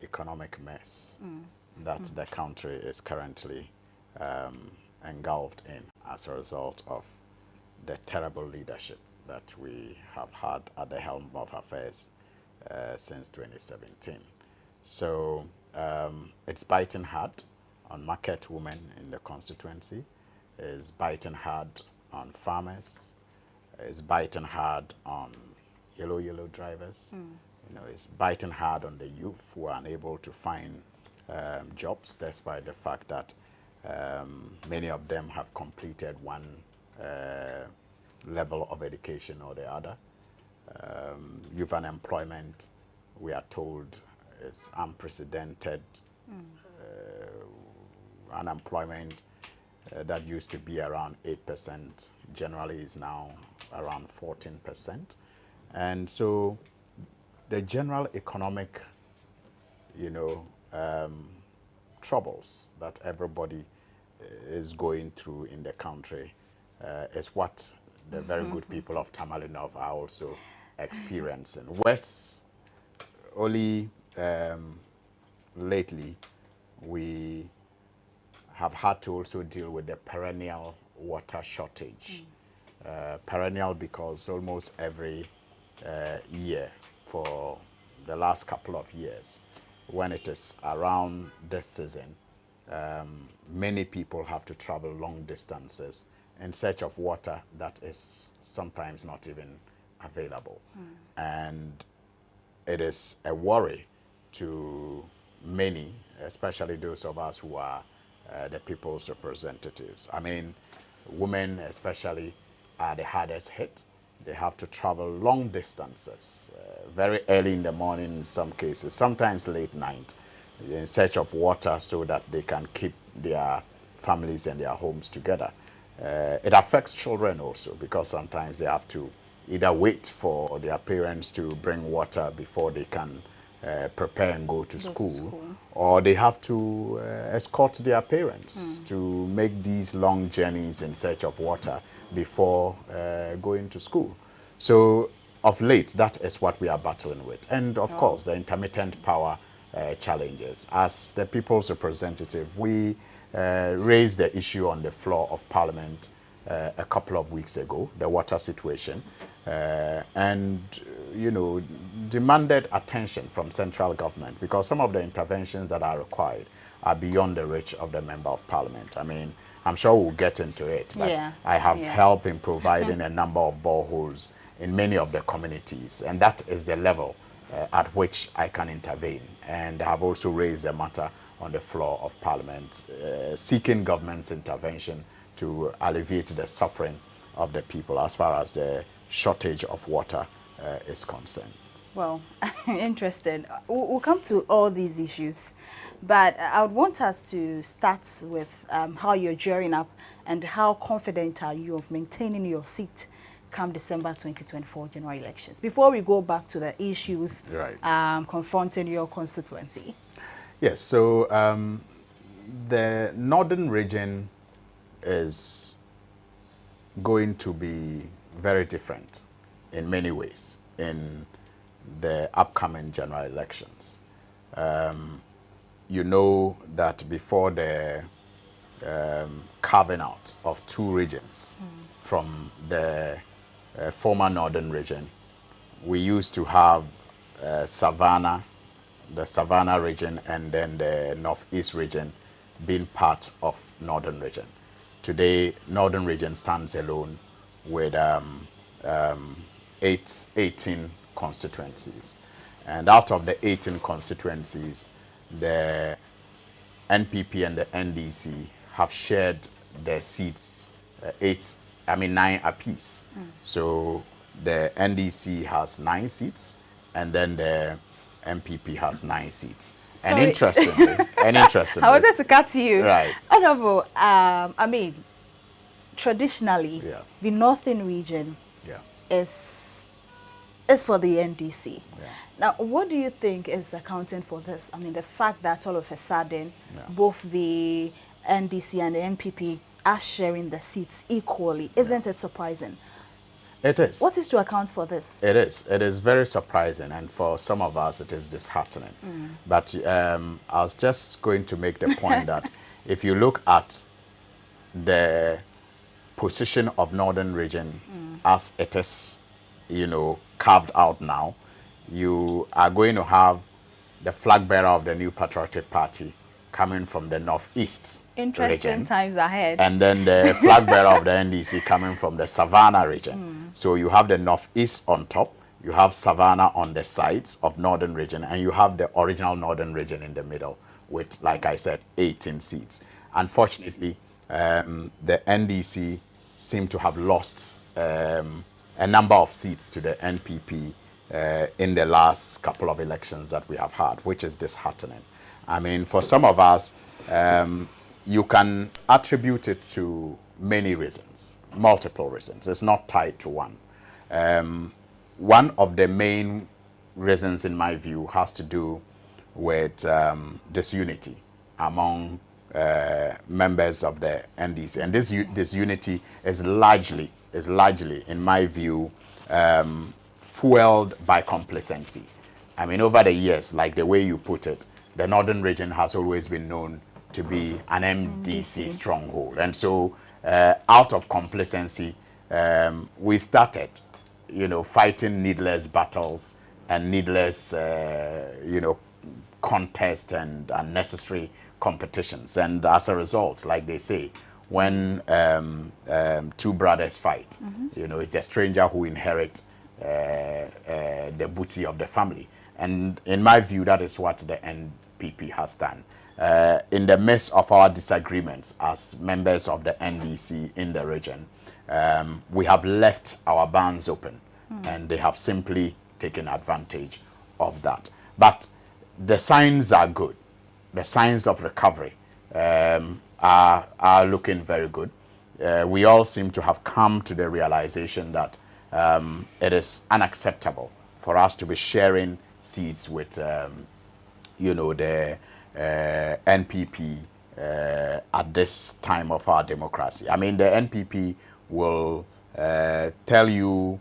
economic mess that the country is currently engulfed in as a result of the terrible leadership that we have had at the helm of affairs since 2017. So it's biting hard on market women in the constituency, it's biting hard on farmers, it's biting hard on yellow drivers. You know, it's biting hard on the youth who are unable to find jobs, despite the fact that many of them have completed one level of education or the other. Youth unemployment, we are told, is unprecedented. Unemployment that used to be around 8%, generally is now around 14%. And so the general economic, troubles that everybody is going through in the country is what the very good people of Tamalinov are also experiencing. West, only lately, we have had to also deal with the perennial water shortage. Perennial because almost every year for the last couple of years, when it is around this season, many people have to travel long distances in search of water that is sometimes not even available. And it is a worry to many, especially those of us who are the people's representatives. I mean, women especially are the hardest hit. They have to travel long distances, very early in the morning in some cases, sometimes late night, in search of water so that they can keep their families and their homes together. It affects children also, because sometimes they have to either wait for their parents to bring water before they can prepare and go to school, or they have to escort their parents to make these long journeys in search of water before going to school. So of late, that is what we are battling with. And of course, the intermittent power challenges. As the people's representative, we raised the issue on the floor of Parliament a couple of weeks ago, the water situation, and demanded attention from central government, because some of the interventions that are required are beyond the reach of the Member of Parliament. I mean, I'm sure we'll get into it, but I have helped in providing a number of boreholes in many of the communities, and that is the level at which I can intervene. And I have also raised the matter on the floor of Parliament, seeking government's intervention to alleviate the suffering of the people as far as the shortage of water is concerned. Well, interesting. We'll come to all these issues, but I would want us to start with how you're gearing up and how confident are you of maintaining your seat come December 2024 general elections, before we go back to the issues confronting your constituency. Yes, so the northern region is going to be very different in many ways in the upcoming general elections. You know that before the carving out of two regions from the former northern region, we used to have Savannah, the Savannah region, and then the northeast region being part of northern region. Today, northern region stands alone with 18 constituencies. And out of the 18 constituencies, the NPP and the NDC have shared their seats, 9 apiece. So the NDC has 9 seats, and then the NPP has 9 seats. Sorry. And interestingly, I wanted to cut you. Right. Honorable, traditionally, the northern region is for the NDC. Now, what do you think is accounting for this? I mean, the fact that all of a sudden, both the NDC and the NPP are sharing the seats equally, isn't it surprising? It is. What is to account for this? It is. It is very surprising, and for some of us, it is disheartening. But I was just going to make the point that if you look at the position of Northern Region as it is, carved out now, you are going to have the flag bearer of the New Patriotic Party coming from the Northeast Interesting region, times ahead. and then the flag bearer of the NDC coming from the Savannah region. So you have the Northeast on top, you have Savannah on the sides of Northern region, and you have the original Northern region in the middle with, like I said, 18 seats. Unfortunately, the NDC seem to have lost a number of seats to the NPP in the last couple of elections that we have had, which is disheartening. I mean, for some of us, you can attribute it to many reasons, multiple reasons. It's not tied to one. One of the main reasons, in my view, has to do with disunity among members of the NDC. And this disunity is largely, in my view, fueled by complacency. I mean, over the years, like the way you put it, the Northern region has always been known to be an MDC stronghold. And so out of complacency, we started, fighting needless battles and needless, contests and unnecessary competitions. And as a result, like they say, when two brothers fight, it's the stranger who inherits the booty of the family. And in my view, that is what the NPP has done. In the midst of our disagreements as members of the NDC in the region, we have left our barns open, and they have simply taken advantage of that. But the signs are good. The signs of recovery are looking very good. We all seem to have come to the realization that it is unacceptable for us to be sharing seats with, the NPP at this time of our democracy. I mean, the NPP will tell you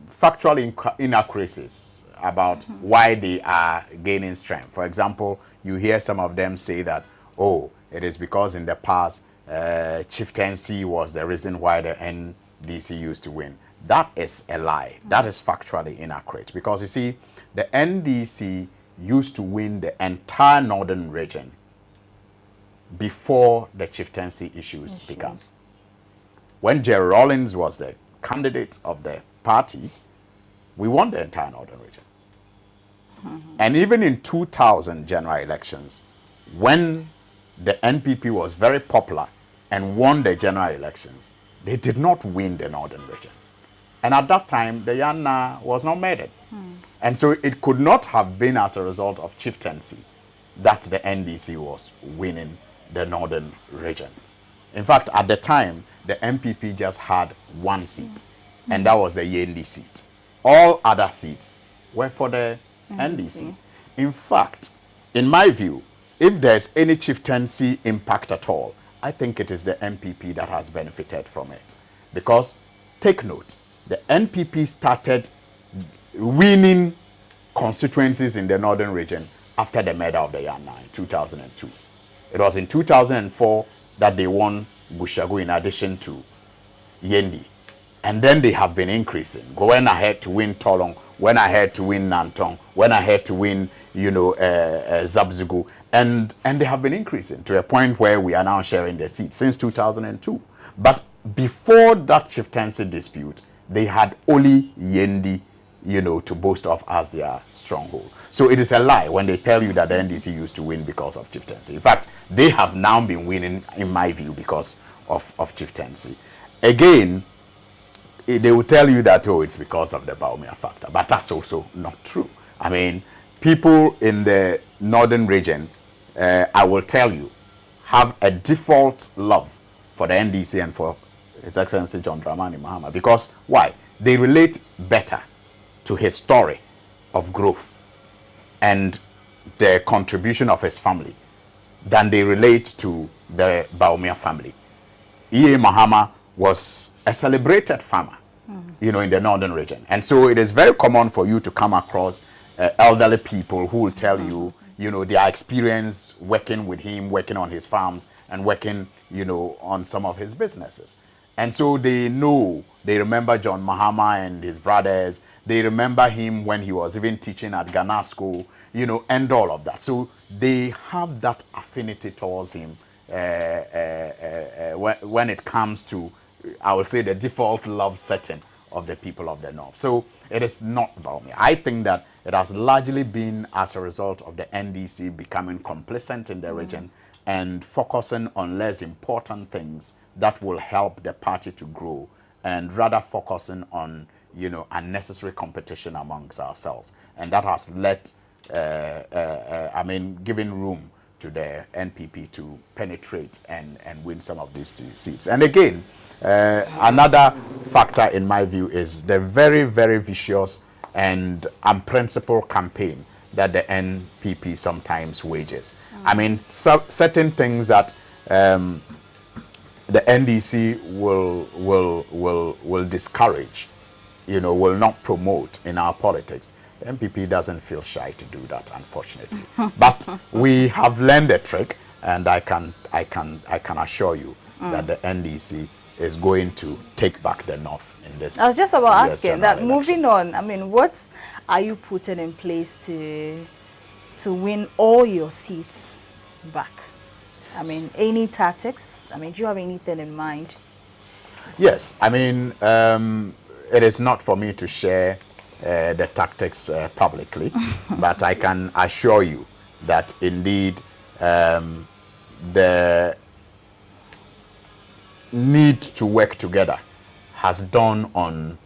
factual inaccuracies about why they are gaining strength. For example, you hear some of them say that, oh, it is because in the past, chieftaincy was the reason why the NDC used to win. That is a lie. That is factually inaccurate, because you see, the NDC used to win the entire Northern region before the chieftaincy issues began. When Jerry Rawlings was the candidate of the party, we won the entire Northern region. And even in 2000 general elections, when the NPP was very popular and won the general elections, they did not win the Northern region. And at that time, the Yana was not murdered. And so it could not have been as a result of chieftaincy that the NDC was winning the Northern region. In fact, at the time, the NPP just had one seat, and that was the Yendi seat. All other seats were for the NDC. In fact, in my view, if there's any chieftaincy impact at all, I think it is the NPP that has benefited from it. Because, take note, the NPP started winning constituencies in the Northern region after the murder of the Yana in 2002. It was in 2004 that they won Bushagu in addition to Yendi. And then they have been increasing. Going ahead to win Tolong, went ahead to win Nantong, went ahead to win, Zabzugu. And they have been increasing to a point where we are now sharing the seats since 2002. But before that chieftaincy dispute, they had only Yendi, to boast of as their stronghold. So it is a lie when they tell you that the NDC used to win because of chieftaincy. In fact, they have now been winning, in my view, because of chieftaincy. Again, they will tell you that, oh, it's because of the Baumia factor. But that's also not true. I mean, people in the Northern region, I will tell you, have a default love for the NDC and for His Excellency John Dramani Mahama. Because, why? They relate better to his story of growth and the contribution of his family than they relate to the Baumia family. E.A. Mahama was a celebrated farmer. you know, in the northern region. And so it is very common for you to come across elderly people who will tell you, you know, their experience working with him, working on his farms, and working, you know, on some of his businesses. And so they know, they remember John Mahama and his brothers. They remember him when he was even teaching at Ghana School, you know, and all of that. So they have that affinity towards him when it comes to, I would say, the default love setting of the people of the North. So it is not about me. I think that it has largely been as a result of the NDC becoming complacent in the region and focusing on less important things that will help the party to grow, and rather focusing on, you know, unnecessary competition amongst ourselves. And that has led, I mean, giving room to the NPP to penetrate and win some of these seats. And again, another factor in my view is the very, very vicious and unprincipled campaign that the NPP sometimes wages. I mean, certain things that the NDC will discourage, you know, will not promote in our politics. The NPP doesn't feel shy to do that, unfortunately. But we have learned the trick, and I can assure you that the NDC is going to take back the North in this. I was just about asking that. Elections. Moving on, I mean, what are you putting in place to win all your seats back? I mean, any tactics? I mean, do you have anything in mind? Yes, I mean, it is not for me to share the tactics publicly, but I can assure you that indeed the need to work together has dawned on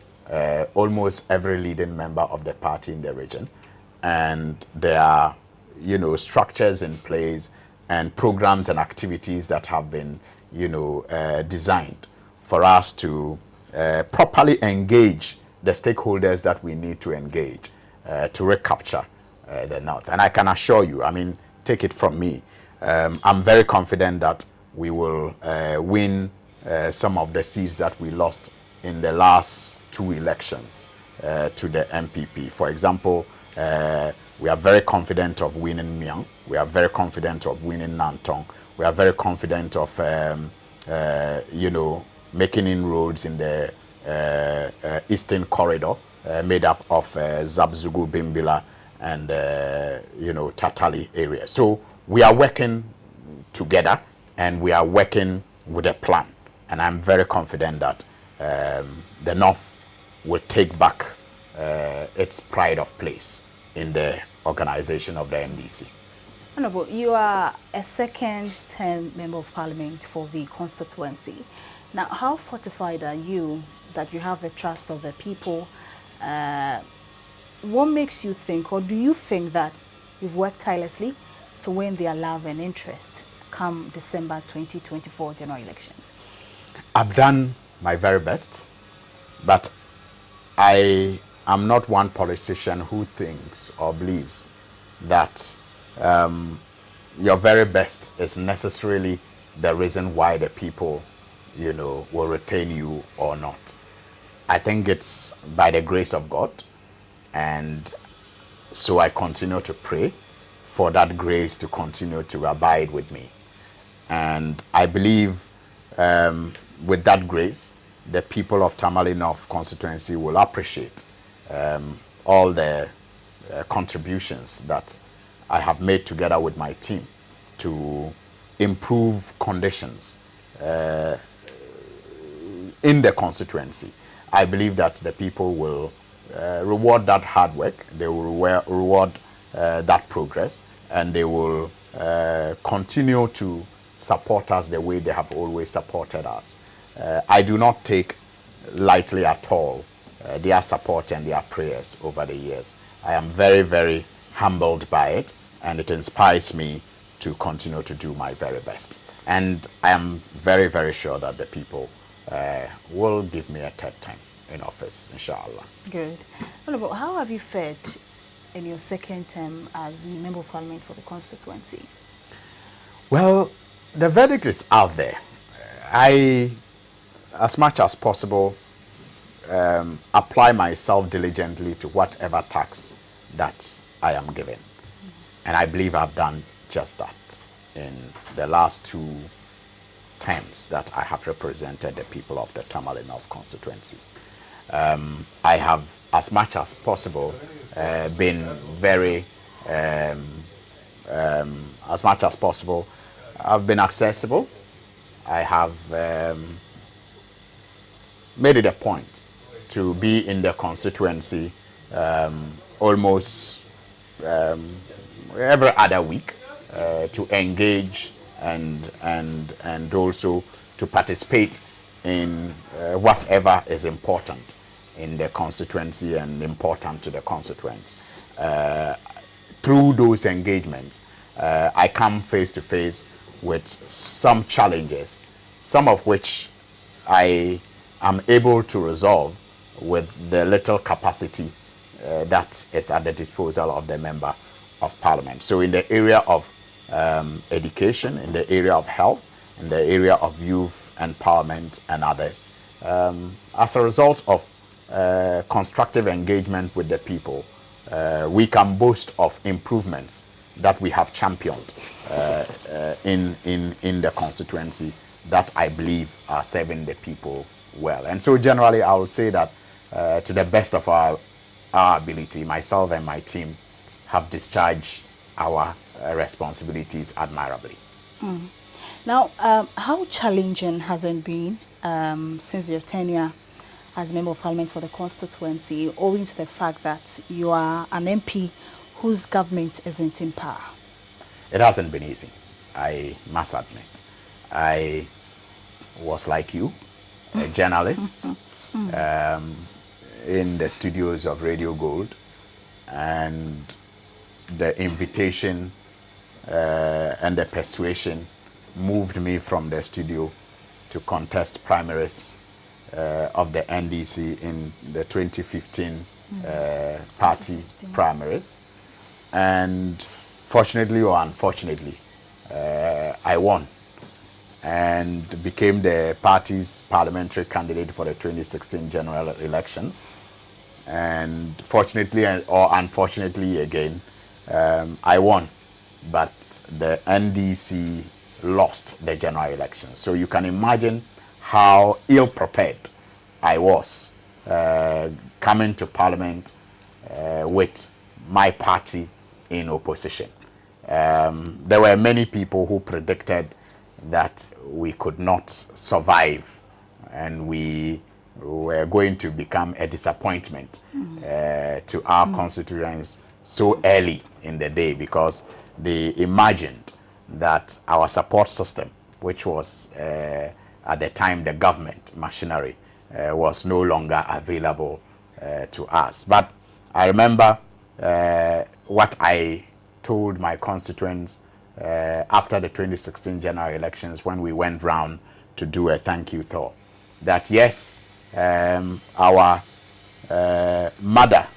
almost every leading member of the party in the region, and there are, you know, structures in place and programs and activities that have been, you know, designed for us to properly engage the stakeholders that we need to engage to recapture the North. And I can assure you, I mean, take it from me, I'm very confident that we will win some of the seats that we lost in the last 2 elections to the MPP. For example, we are very confident of winning Miang. We are very confident of winning Nantong. We are very confident of, you know, making inroads in the Eastern Corridor, made up of Zabzugu, Bimbila, and, you know, Tatali area. So we are working together, and we are working with a plan. And I'm very confident that the North will take back its pride of place in the organization of the NDC. Honorable, you are a second-term member of parliament for the constituency. Now, how fortified are you that you have the trust of the people? What makes you think, or do you think that you've worked tirelessly to win their love and interest come December 2024 general elections? I've done my very best, but I am not one politician who thinks or believes that your very best is necessarily the reason why the people, you know, will retain you or not. I think it's by the grace of God, and so I continue to pray for that grace to continue to abide with me. And I believe with that grace, the people of Tamale North constituency will appreciate all the contributions that I have made together with my team to improve conditions in the constituency. I believe that the people will reward that hard work, they will reward that progress, and they will continue to support us the way they have always supported us. I do not take lightly at all their support and their prayers over the years. I am very, very humbled by it, and it inspires me to continue to do my very best. And I am very, very sure that the people will give me a third time in office, inshallah. Good. Honorable, how have you fared in your second term as the Member of Parliament for the constituency? Well, the verdict is out there. I, as much as possible, apply myself diligently to whatever task that I am given. And I believe I've done just that in the last 2 terms that I have represented the people of the Tamale North constituency. I have, as much as possible, been very, as much as possible, I've been accessible. I have made it a point to be in the constituency almost every other week to engage and also to participate in whatever is important in the constituency and important to the constituents. Through those engagements, I come face to face with some challenges, some of which I am able to resolve with the little capacity that is at the disposal of the member of parliament. So in the area of education, in the area of health, in the area of youth empowerment and others, as a result of constructive engagement with the people, we can boast of improvements that we have championed in the constituency that I believe are serving the people well. And so generally I will say that to the best of our ability, myself and my team have discharged our responsibilities admirably. Now, how challenging has it been since your tenure as Member of Parliament for the constituency, owing to the fact that you are an MP whose government isn't in power? It hasn't been easy, I must admit. I was like you, a journalist in the studios of Radio Gold, and the invitation and the persuasion moved me from the studio to contest primaries of the NDC in the 2015 party primaries. And fortunately or unfortunately, I won and became the party's parliamentary candidate for the 2016 general elections. And fortunately or unfortunately again, I won, but the NDC lost the general election. So you can imagine how ill-prepared I was coming to parliament with my party in opposition. There were many people who predicted that we could not survive and we were going to become a disappointment to our constituents so early in the day, because they imagined that our support system, which was at the time the government machinery, was no longer available to us. But I remember what I told my constituents after the 2016 general elections when we went round to do a thank you tour, that yes, our mother,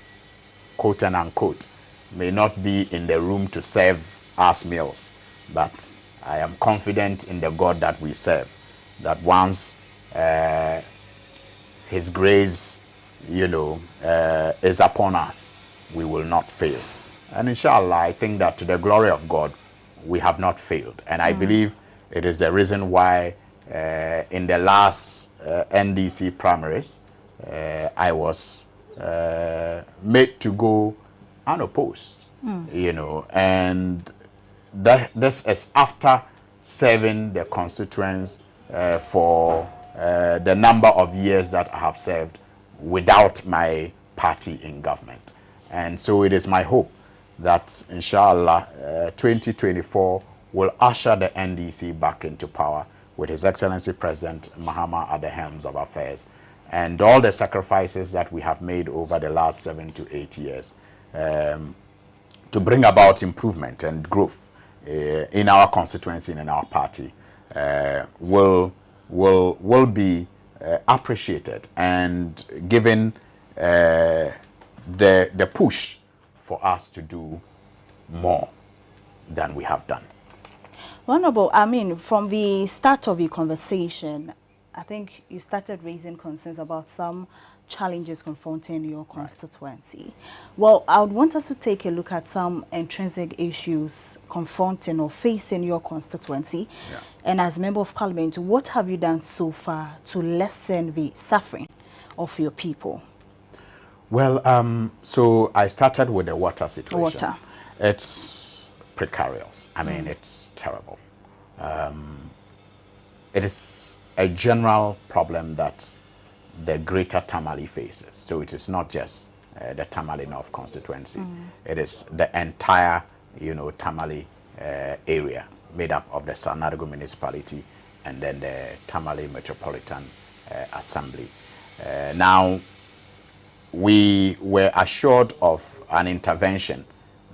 quote and unquote, may not be in the room to serve us meals, but I am confident in the God that we serve, that once His grace, is upon us, we will not fail. And inshallah, I think that to the glory of God, we have not failed. And I believe it is the reason why in the last NDC primaries, I was made to go unopposed, and this is after serving the constituents for the number of years that I have served without my party in government. And so it is my hope that inshallah 2024 will usher the NDC back into power with His Excellency President Mahama at the helms of affairs, and all the sacrifices that we have made over the last 7 to 8 years to bring about improvement and growth in our constituency and in our party will be appreciated and given the push for us to do more than we have done. Honorable, I mean, from the start of your conversation, I think you started raising concerns about some challenges confronting your constituency. Well, I would want us to take a look at some intrinsic issues confronting or facing your constituency. Yeah. And as Member of Parliament, what have you done so far to lessen the suffering of your people? Well, so I started with the water situation. Water. It's precarious. I mean, it's terrible. It is a general problem that the greater Tamale faces. So it is not just the Tamale North constituency. It is the entire, Tamale area made up of the Sanarigo municipality and then the Tamale Metropolitan Assembly. Now, we were assured of an intervention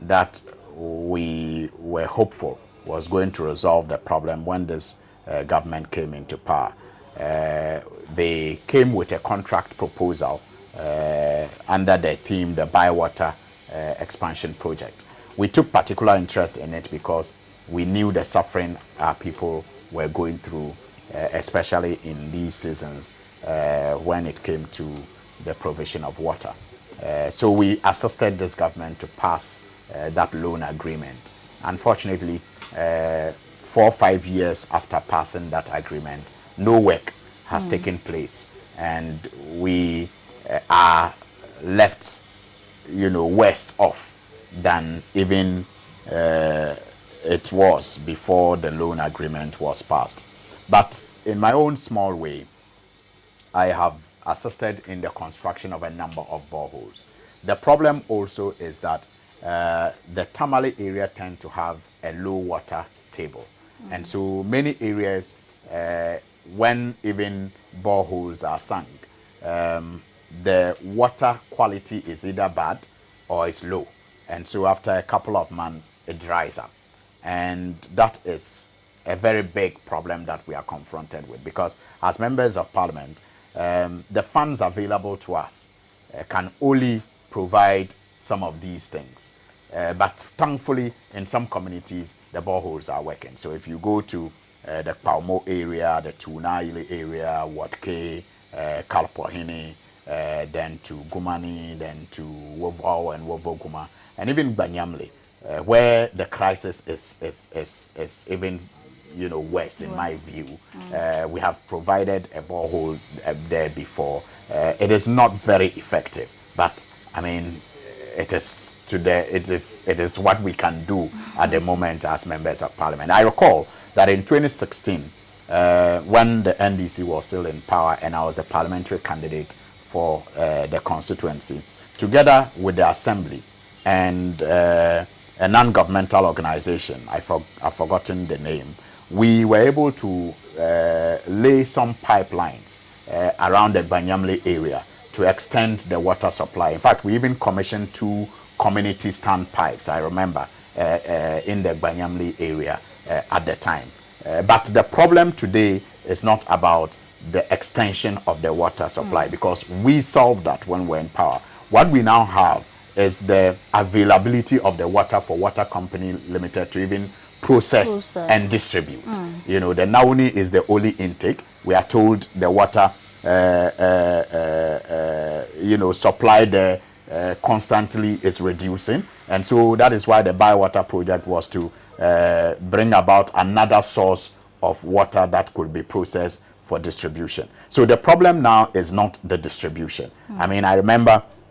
that we were hopeful was going to resolve the problem when this government came into power. They came with a contract proposal under the theme, the Bywater Expansion Project. We took particular interest in it because we knew the suffering our people were going through, especially in these seasons when it came to the provision of water. So we assisted this government to pass that loan agreement. Unfortunately, 4 or 5 years after passing that agreement, no work has taken place, and we are left, worse off than even it was before the loan agreement was passed. But in my own small way, I have assisted in the construction of a number of boreholes. The problem also is that the Tamale area tend to have a low water table. And so many areas, when even boreholes are sunk, the water quality is either bad or is low. And so after a couple of months, it dries up. And that is a very big problem that we are confronted with, because as members of parliament, the funds available to us can only provide some of these things. But thankfully, in some communities, the boreholes are working. So if you go to the Paumo area, the Tunaili area, Watke, Kalpohini, then to Gumani, then to Wovau and Wovoguma, and even Banyamle, where the crisis is even worse in my view. We have provided a borehole there before. It is not very effective, but I mean, it is what we can do at the moment as members of parliament. I recall that in 2016, when the NDC was still in power and I was a parliamentary candidate for the constituency, together with the assembly and a non-governmental organization, I've forgotten the name, we were able to lay some pipelines around the Banyamle area to extend the water supply. In fact, we even commissioned 2 community standpipes, I remember, in the Banyamle area at the time. But the problem today is not about the extension of the water supply, because we solved that when we're in power. What we now have is the availability of the water for Water Company Limited to even process and distribute. The Nauni is the only intake. We are told the water supply there constantly is reducing, and so that is why the Bywater project was to bring about another source of water that could be processed for distribution. So the problem now is not the distribution. I mean, I remember